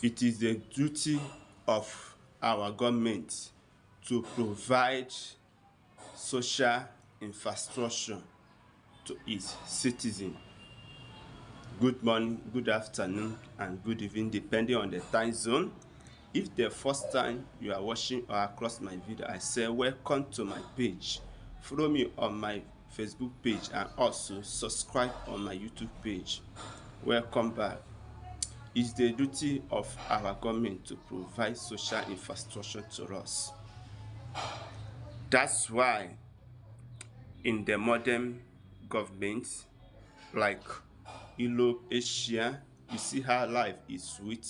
It is the duty of our government to provide social infrastructure to its citizens. Good morning, good afternoon, and good evening, depending on the time zone. If the first time you are watching or across my video, I say welcome to my page. Follow me on my Facebook page and also subscribe on my YouTube page. Welcome back. It's the duty of our government to provide social infrastructure to us. That's why in the modern government, like Europe, Asia, you see how life is sweet.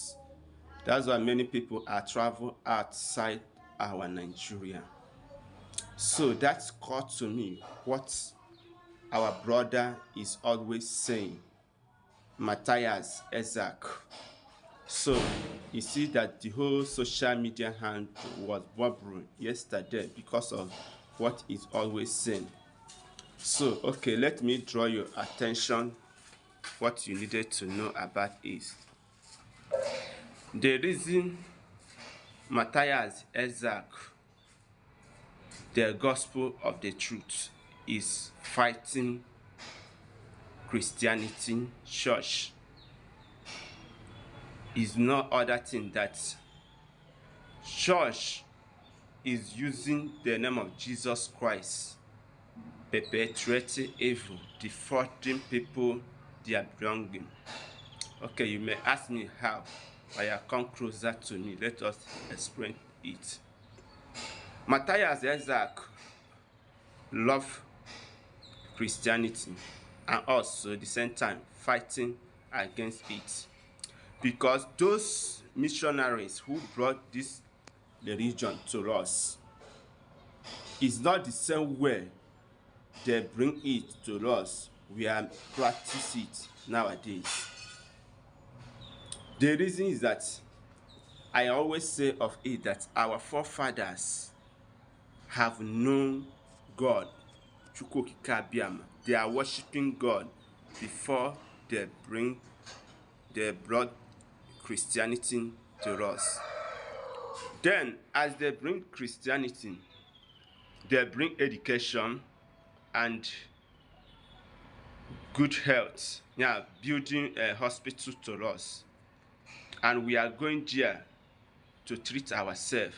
That's why many people are traveling outside our Nigeria. So that's called to me what our brother is always saying, Mathias, Ezeaku. So you see that the whole social media handle was bubbling yesterday because of what he's always saying. So, okay, let me draw your attention. What you needed to know about is the reason Mathias, Ezeaku, the gospel of the truth, is fighting Christianity church is no other thing that church is using the name of Jesus Christ, perpetuating evil, defrauding people their belonging. Okay, you may ask me how, but you come closer to me. Let us explain it. Mathias Ezeaku love Christianity and also at the same time fighting against it, because those missionaries who brought this religion to us is not the same way they bring it to us. We are practice it nowadays. The reason is that I always say of it that our forefathers have known God. They are worshiping God before they brought Christianity to us. Then, as they bring Christianity, they bring education and good health. Yeah, building a hospital to us, and we are going there to treat ourselves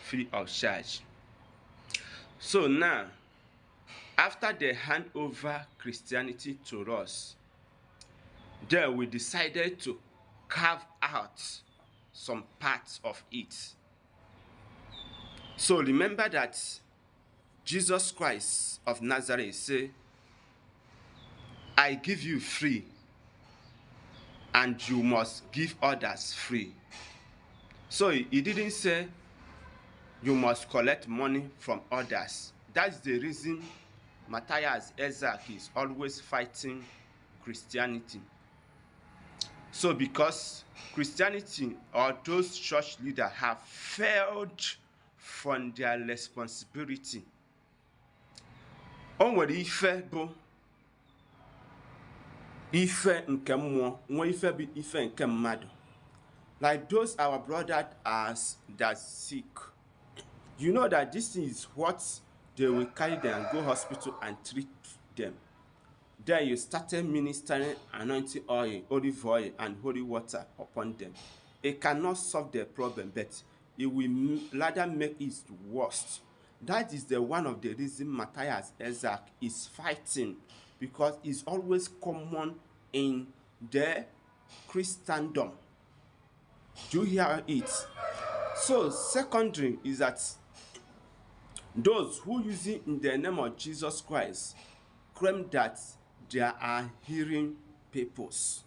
free of charge. So now, after they hand over Christianity to us, then we decided to carve out some parts of it. So remember that Jesus Christ of Nazareth said, I give you free, and you must give others free. So he didn't say you must collect money from others. That's the reason Mathias Ezeaku is always fighting Christianity. So because Christianity or those church leaders have failed from their responsibility. Onwere ife bụ ife nke mmụọ, nwe ife bụ ife nke mmadụ. Like those our brothers that sick, you know that this is what they will carry them and go hospital and treat them. Then you started ministering anointing oil, olive oil, and holy water upon them. It cannot solve the problem, but it will rather make it worse. That is the one of the reasons Mathias Ezeaku is fighting, because it's always common in the Christendom. Do you hear it? So secondary is that those who use it in the name of Jesus Christ claim that they are healing peoples.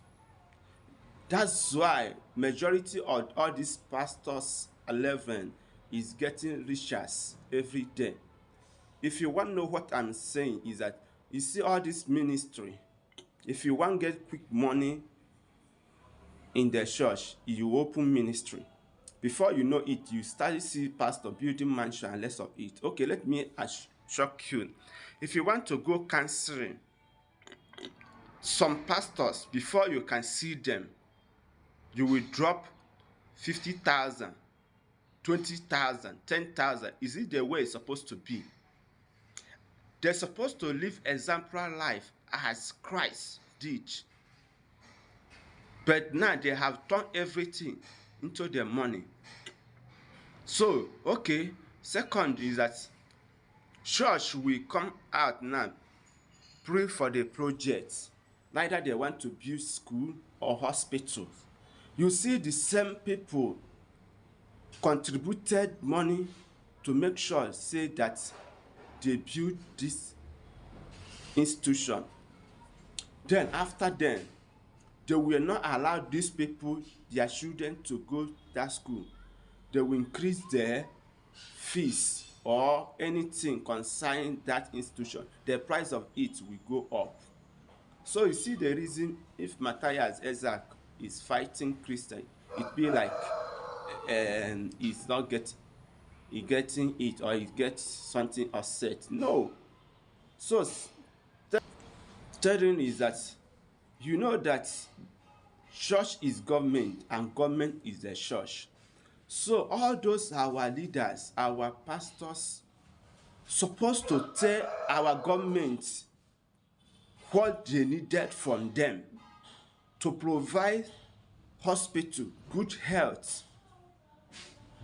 That's why majority of all these pastors 11 is getting richer every day. If you want to know what I'm saying is that you see all this ministry, if you want to get quick money in the church, you open ministry. Before you know it, you start to see pastor building mansion and less of it. Okay, let me shock you. If you want to go counseling, some pastors, before you can see them, you will drop 50,000, 20,000, 10,000. Is it the way it's supposed to be? They're supposed to live exemplary life as Christ did. But now they have turned everything into their money. So, okay, second is that church will come out now, pray for the project. Neither they want to build school or hospital. You see the same people contributed money to make sure, say that they build this institution. Then after them, they will not allow these people, their children, to go to that school. They will increase their fees or anything concerning that institution. The price of it will go up. So you see the reason if Mathias Ezeaku is fighting Christian, it be like he's not getting it, or he gets something upset. No. So telling is that you know that church is government and government is the church. So all those our leaders, our pastors, supposed to tell our government what they needed from them to provide hospital, good health,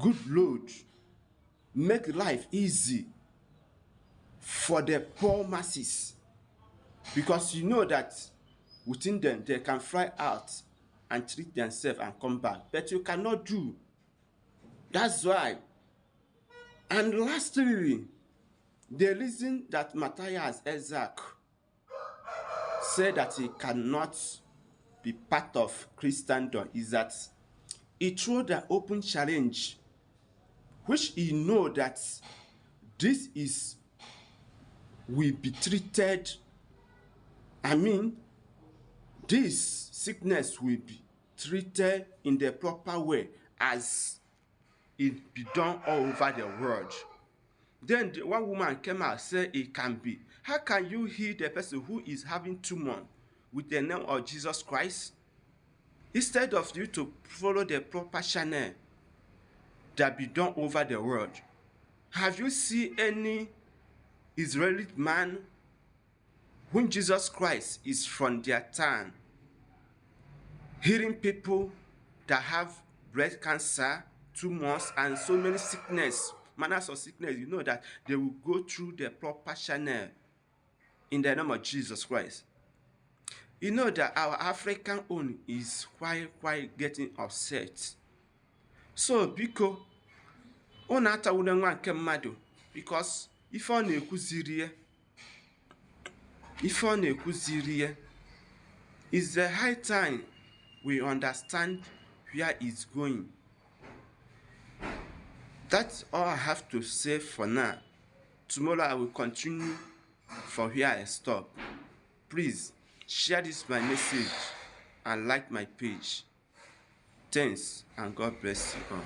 good road, make life easy for the poor masses. Because you know that within them, they can fly out and treat themselves and come back. But you cannot do. That's why. And lastly, the reason that Mathias Ezeaku said that he cannot be part of Christendom is that he threw the open challenge, which he know that this is will be treated. I mean, this sickness will be treated in the proper way as it be done all over the world. Then one woman came out and said it can be. How can you heal the person who is having tumor with the name of Jesus Christ? Instead of you to follow the proper channel that be done over the world. Have you seen any Israeli man when Jesus Christ is from their town, healing people that have breast cancer, tumors, and so many sickness, manners of sickness? You know that they will go through the proper channel in the name of Jesus Christ. You know that our African own is quite getting upset. So because onata unenwa nke mmadụ, because if ọ na-ekwuziri it's the high time we understand where it's going. That's all I have to say for now. Tomorrow I will continue from where I stop. Please share this my message and like my page. Thanks and God bless you all.